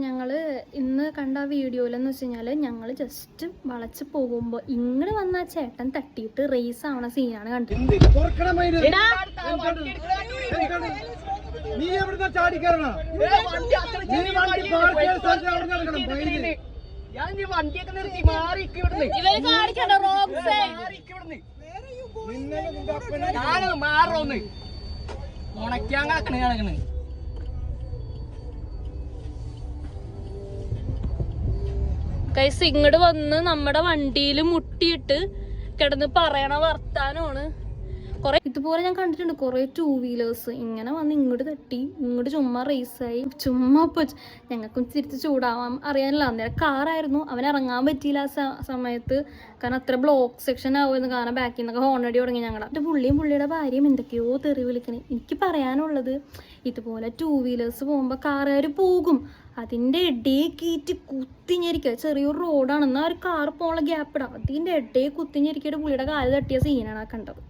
ഞങ്ങള് ഇന്ന് കണ്ട വീഡിയോയിലെന്ന് വെച്ച് കഴിഞ്ഞാല് ഞങ്ങള് ജസ്റ്റ് വളച്ച് പോകുമ്പോ ഇങ്ങോട്ട് വന്ന ചേട്ടൻ തട്ടിയിട്ട് റേസ് ആവണ സീനാണ് കണ്ടത്. കൈസ് ഇങ്ങോട്ട് വന്ന് നമ്മുടെ വണ്ടിയിൽ മുട്ടിയിട്ട് കിടന്ന് പറയണ വർത്താനമാണ്. കുറെ ഇതുപോലെ ഞാൻ കണ്ടിട്ടുണ്ട്, കുറെ 2 വീലേഴ്സ് ഇങ്ങനെ വന്ന് ഇങ്ങോട്ട് തട്ടി ഇങ്ങോട്ട് ചുമ്മാ റേസായി. ചുമ്മാ ഞങ്ങൾക്കും തിരിച്ച് ചൂടാവാം അറിയാനില്ല. അന്നേരം കാറായിരുന്നു, അവൻ ഇറങ്ങാൻ പറ്റിയില്ല ആ സമയത്ത്, കാരണം അത്ര ബ്ലോക്ക് സെക്ഷൻ ആവുമെന്ന്. കാരണം ബാക്കിൽ നിന്നൊക്കെ ഹോണടി തുടങ്ങി ഞങ്ങളുടെ. എൻ്റെ പുള്ളിയും പുള്ളിയുടെ ഭാര്യയും എന്തൊക്കെയോ തെറി വിളിക്കണേ. എനിക്ക് പറയാനുള്ളത്, ഇതുപോലെ 2 വീലേഴ്സ് പോകുമ്പോൾ കാറുകാർ പോകും, അതിൻ്റെ ഇടയിൽ കീറ്റ് കുത്തിഞ്ഞിരിക്കുക. ചെറിയൊരു റോഡാണ്, എന്നാൽ ഒരു കാർ പോകാനുള്ള ഗ്യാപ്പ് ഇടാം, അതിൻ്റെ ഇടയിൽ കുത്തിഞ്ഞിരിക്കിയിട്ട് പുള്ളിയുടെ കാല് തട്ടിയ സീനാണ് കണ്ടത്.